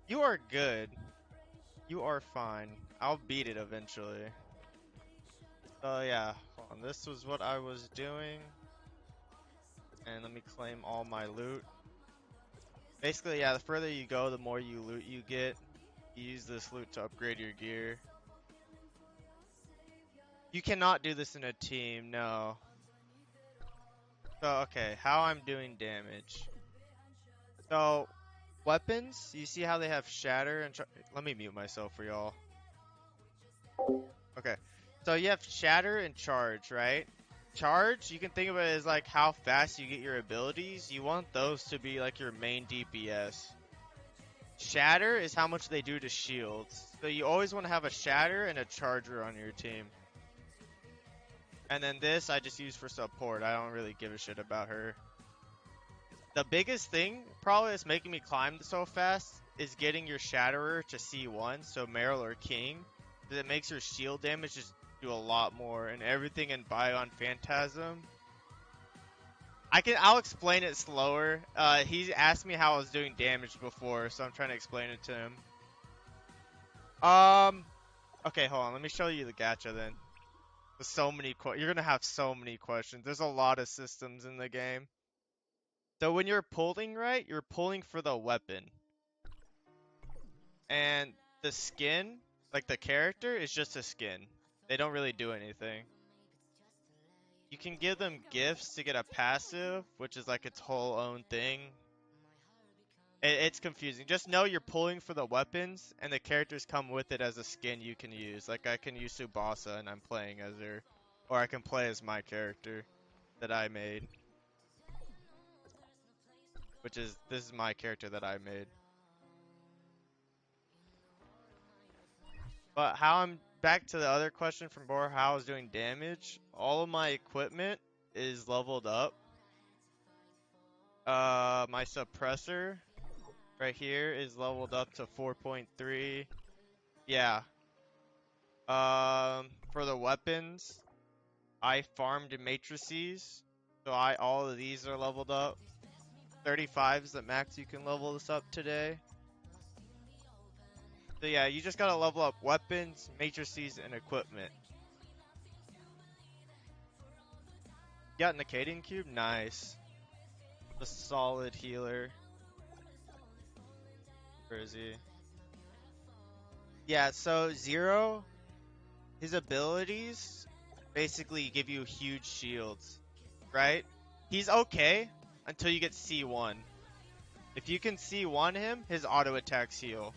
You are good. You are fine. I'll beat it eventually. So yeah, hold on. This was what I was doing. And let me claim all my loot. Basically, yeah, the further you go, the more you loot you get. You use this loot to upgrade your gear. You cannot do this in a team, no. So, okay, how I'm doing damage. So, weapons, you see how they have shatter and let me mute myself for y'all. Okay. So you have shatter and charge, right? Charge, you can think of it as like how fast you get your abilities. You want those to be like your main DPS. Shatter is how much they do to shields. So you always want to have a shatter and a charger on your team. And then this I just use for support. I don't really give a shit about her. The biggest thing probably that's making me climb so fast is getting your Shatterer to C1, so Meryl or King, because it makes your shield damage just do a lot more, and everything in Bion Phantasm. I'll explain it slower. He asked me how I was doing damage before, so I'm trying to explain it to him. Okay, hold on. Let me show you the gacha then. There's so many you're gonna have so many questions. There's a lot of systems in the game. So when you're pulling right, you're pulling for the weapon. And the skin, like the character, is just a skin. They don't really do anything. You can give them gifts to get a passive, which is like its whole own thing. It's confusing. Just know you're pulling for the weapons, and the characters come with it as a skin you can use. Like I can use Tsubasa, and I'm playing as her. Or I can play as my character that I made. This is my character that I made. But how I'm back to the other question from Bor, how I was doing damage. All of my equipment is leveled up. My suppressor right here is leveled up to 4.3. Yeah. For the weapons, I farmed matrices, so all of these are leveled up. 35 is the max you can level this up today. So yeah, you just gotta level up weapons, matrices, and equipment. You got Nicating Cube? Nice. The solid healer. Where is he? Yeah, so Zero, his abilities basically give you huge shields, right? He's okay until you get C1. If you can C1 him, his auto attacks heal.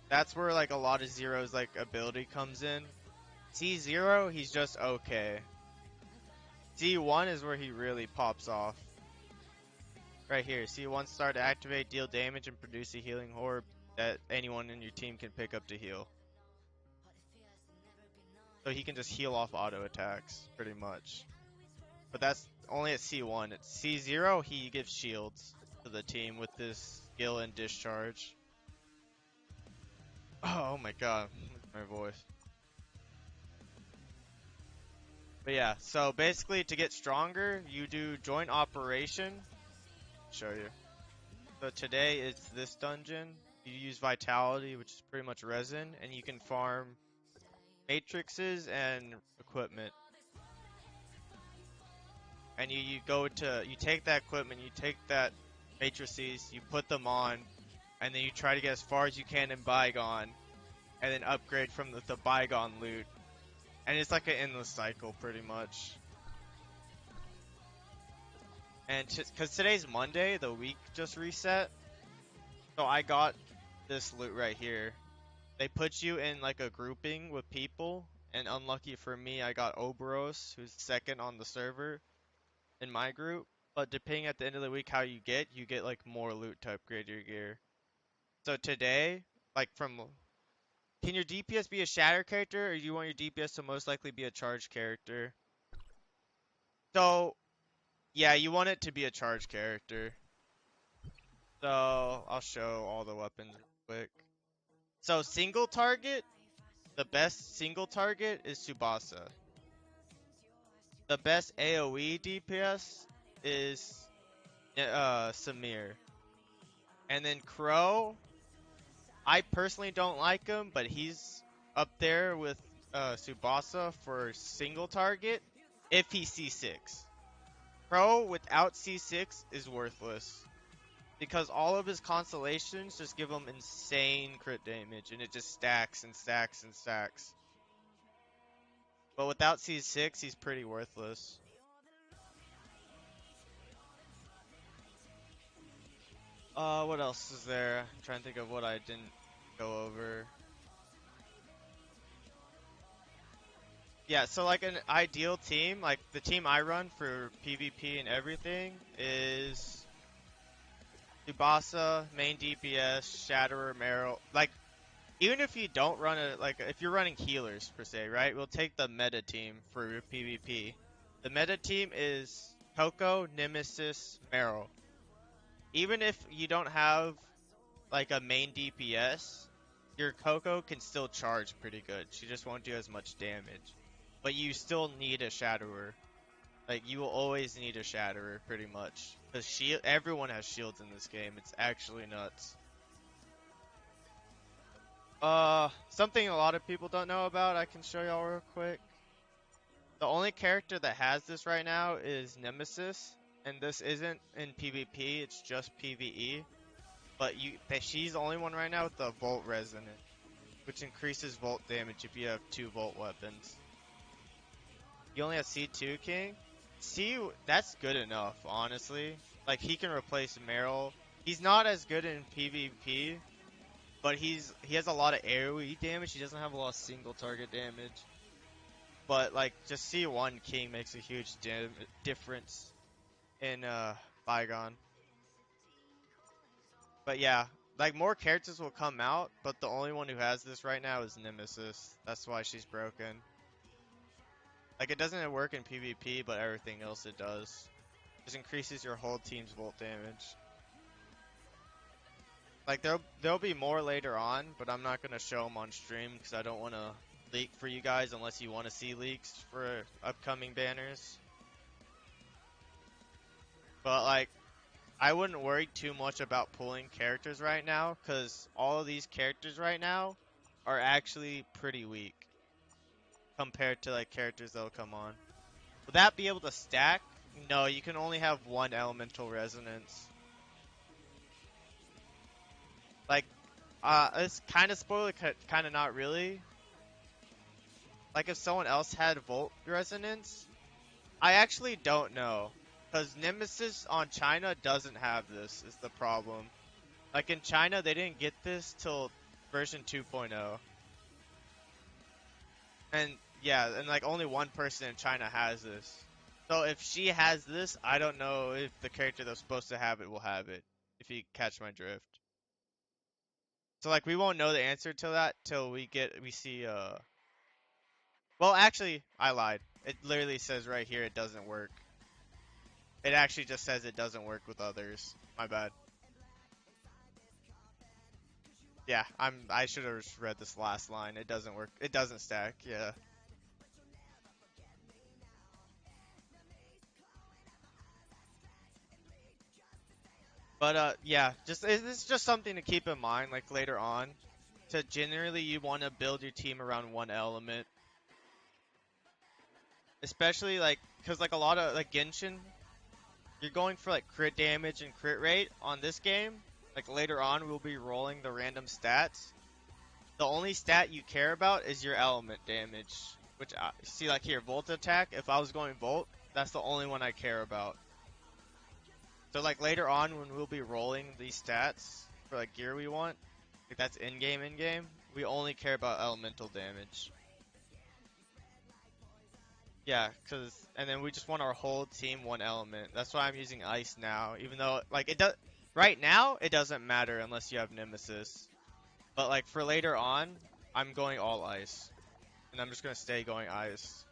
That's where like a lot of Zero's like ability comes in. C0, he's just okay. C1 is where he really pops off. Right here, C1 start to activate, deal damage, and produce a healing orb that anyone in your team can pick up to heal. So he can just heal off auto attacks, pretty much. But that's only at C1. At C0, he gives shields to the team with this skill and discharge. Oh my god, my voice. But yeah, so basically to get stronger, you do joint operation. Show you. So today it's this dungeon. You use vitality, which is pretty much resin, and you can farm matrices and equipment. And you take that equipment, you take that matrices, you put them on, and then you try to get as far as you can in Bygone, and then upgrade from the Bygone loot. And it's like an endless cycle, pretty much. And because today's Monday, the week just reset, so I got this loot right here. They put you in like a grouping with people, and unlucky for me, I got Oberos, who's second on the server in my group. But depending at the end of the week how you get like more loot to upgrade your gear. So today, like can your DPS be a shatter character, or do you want your DPS to most likely be a charge character? So yeah, you want it to be a charge character. So I'll show all the weapons real quick. So single target, the best single target is Tsubasa. The best AoE DPS is Samir. And then Crow, I personally don't like him, but he's up there with Tsubasa for single target if he C6. Pro without C6 is worthless because all of his constellations just give him insane crit damage and it just stacks and stacks and stacks. But without C6, he's pretty worthless. What else is there? I'm trying to think of what I didn't go over. Yeah, so like an ideal team, like the team I run for PvP and everything is Tsubasa, main DPS, Shatterer, Meryl. Like, even if you don't run a, like, if you're running healers per se, right? We'll take the meta team for PvP. The meta team is Coco, Nemesis, Meryl. Even if you don't have like a main DPS, your Coco can still charge pretty good. She just won't do as much damage. But you still need a Shatterer. Like, you will always need a Shatterer, pretty much. Because everyone has shields in this game. It's actually nuts. Something a lot of people don't know about, I can show y'all real quick. The only character that has this right now is Nemesis. And this isn't in PvP, it's just PvE. But she's the only one right now with the Volt Resonant, which increases Volt damage if you have 2 Volt weapons. You only have C2 King? That's good enough, honestly. Like, he can replace Meryl. He's not as good in PvP, but he has a lot of AoE damage. He doesn't have a lot of single target damage. But, like, just C1 King makes a huge difference in Bygone. But yeah, like, more characters will come out, but the only one who has this right now is Nemesis. That's why she's broken. Like, it doesn't work in PvP, but everything else it does. Just increases your whole team's volt damage. Like, there'll be more later on, but I'm not gonna show them on stream because I don't want to leak for you guys unless you want to see leaks for upcoming banners. But like, I wouldn't worry too much about pulling characters right now because all of these characters right now are actually pretty weak compared to like characters that'll come on. Will that be able to stack? No, you can only have one elemental resonance. Like, it's kind of spoiler, kind of not really. Like, if someone else had Volt Resonance, I actually don't know. Because Nemesis on China doesn't have this, is the problem. Like, in China, they didn't get this till version 2.0. And, yeah, and like, only one person in China has this. So if she has this, I don't know if the character that's supposed to have it will have it. If you catch my drift. So like we won't know the answer to that till we see well actually I lied. It literally says right here it doesn't work. It actually just says it doesn't work with others. My bad. Yeah, I should have read this last line. It doesn't work. It doesn't stack. Yeah. But yeah, it's just something to keep in mind like later on. To generally you want to build your team around one element. Especially like cuz like a lot of like Genshin, you're going for like crit damage and crit rate on this game. Like later on, we'll be rolling the random stats. The only stat you care about is your element damage, which I see like here, Volt attack. If I was going Volt, that's the only one I care about. So like later on, when we'll be rolling these stats for like gear we want, like that's in game, we only care about elemental damage. Yeah, and then we just want our whole team one element. That's why I'm using ice now, even though like it does right now it doesn't matter unless you have Nemesis. But like for later on, I'm going all ice, and I'm just gonna stay going ice.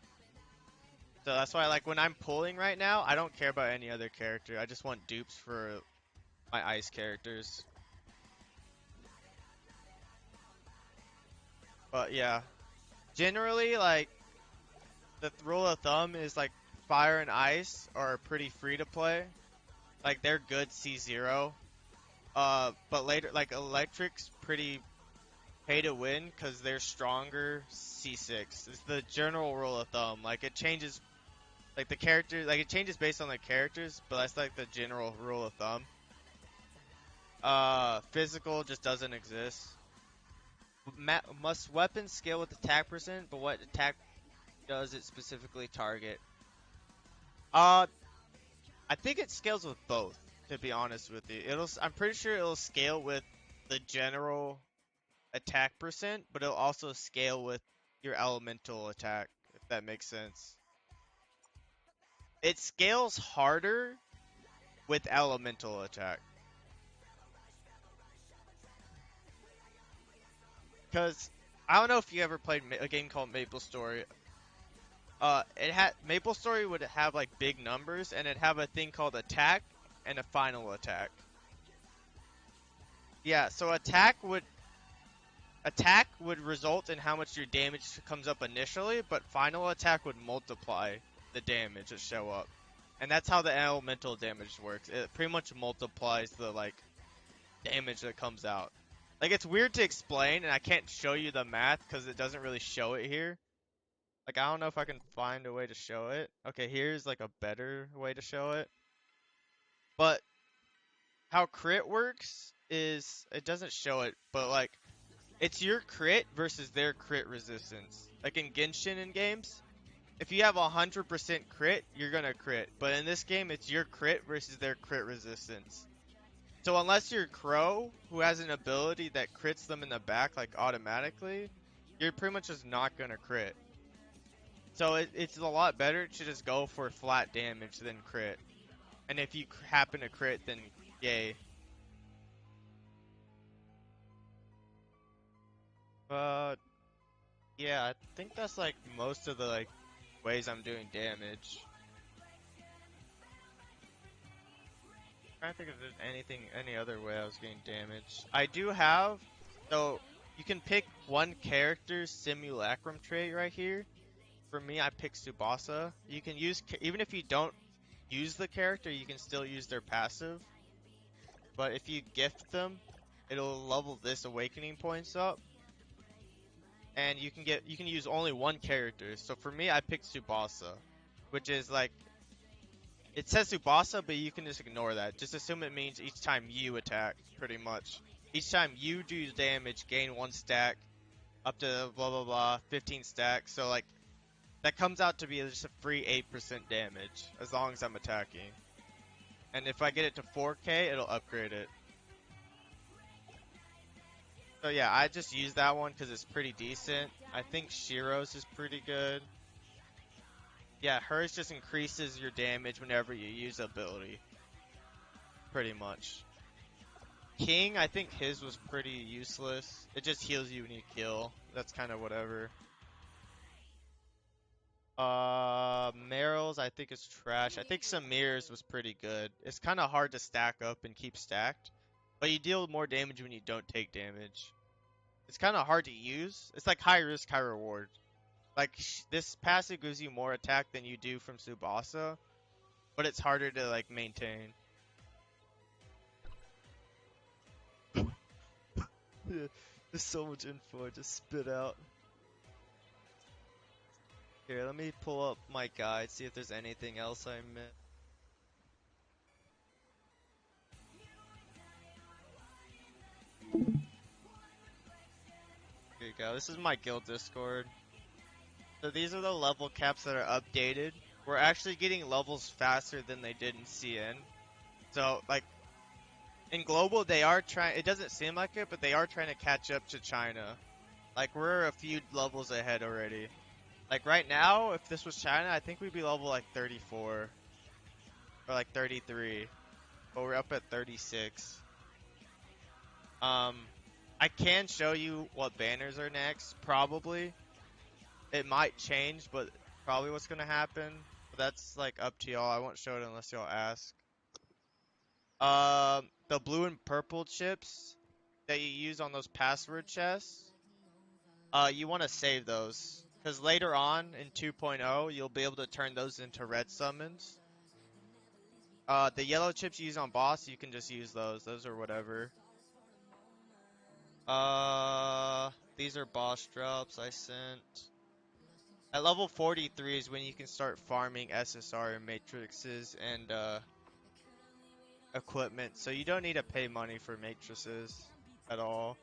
So that's why like when I'm pulling right now, I don't care about any other character. I just want dupes for my ice characters. But yeah, generally like the rule of thumb is like fire and ice are pretty free to play. Like they're good C0. But later like electric's pretty pay to win because they're stronger C6. It's the general rule of thumb. Like it changes, like the character, like it changes based on the characters, but that's like the general rule of thumb. Physical just doesn't exist. Must weapon scale with attack percent, but what attack does it specifically target? Uh, I think it scales with both. To be honest with you, I'm pretty sure it'll scale with the general attack percent, but it'll also scale with your elemental attack, if that makes sense. It scales harder with elemental attack. Because I don't know if you ever played a game called Maple Story. It had Maple Story would have like big numbers, and it'd have a thing called attack and a final attack. Yeah, so attack would result in how much your damage comes up initially, but final attack would multiply the damage that show up. And that's how the elemental damage works. It pretty much multiplies the like damage that comes out. Like it's weird to explain and I can't show you the math cuz it doesn't really show it here. Like I don't know if I can find a way to show it. Okay, here's like a better way to show it. But how crit works is it doesn't show it, but like it's your crit versus their crit resistance. Like in Genshin in games, if you have 100% crit, you're gonna crit. But in this game, it's your crit versus their crit resistance. So unless you're Crow, who has an ability that crits them in the back like automatically, you're pretty much just not gonna crit. So it's a lot better to just go for flat damage than crit. And if you happen to crit, then yay. But yeah, I think that's like most of the like ways I'm doing damage. Trying to think if there's any other way I was getting damage. I do have, so you can pick one character's simulacrum trait right here. For me, I pick Tsubasa. You can use, even if you don't use the character, you can still use their passive. But if you gift them, it'll level this awakening points up. And you can use only one character. So for me, I picked Tsubasa, which is like, it says Tsubasa, but you can just ignore that. Just assume it means each time you attack, pretty much. Each time you do damage, gain 1 stack, up to blah blah blah, 15 stacks. So like, that comes out to be just a free 8% damage, as long as I'm attacking. And if I get it to 4k, it'll upgrade it. So yeah, I just use that one because it's pretty decent. I think Shiro's is pretty good. Yeah, hers just increases your damage whenever you use ability. Pretty much. King, I think his was pretty useless. It just heals you when you kill. That's kind of whatever. Meryl's I think is trash. I think Samir's was pretty good. It's kind of hard to stack up and keep stacked, but you deal more damage when you don't take damage. It's kind of hard to use. It's like high risk, high reward. Like this passive gives you more attack than you do from Tsubasa, but it's harder to like maintain. Yeah, there's so much info I just spit out. Here, let me pull up my guide, see if there's anything else I missed. Here you go. This is my guild Discord. So these are the level caps that are updated. We're actually getting levels faster than they did in CN. So, like, in global, they are trying, it doesn't seem like it, but they are trying to catch up to China. Like, we're a few levels ahead already. Like, right now, if this was China, I think we'd be level, like, 34. Or, like, 33. But we're up at 36. I can show you what banners are next, probably. It might change, but probably what's gonna happen. But that's, like, up to y'all. I won't show it unless y'all ask. The blue and purple chips that you use on those password chests, you want to save those. Because later on in 2.0, you'll be able to turn those into red summons. The yellow chips you use on boss, you can just use those. Those are whatever. these are boss drops I sent. At level 43 is when you can start farming SSR and matrices and equipment. So you don't need to pay money for matrices at all.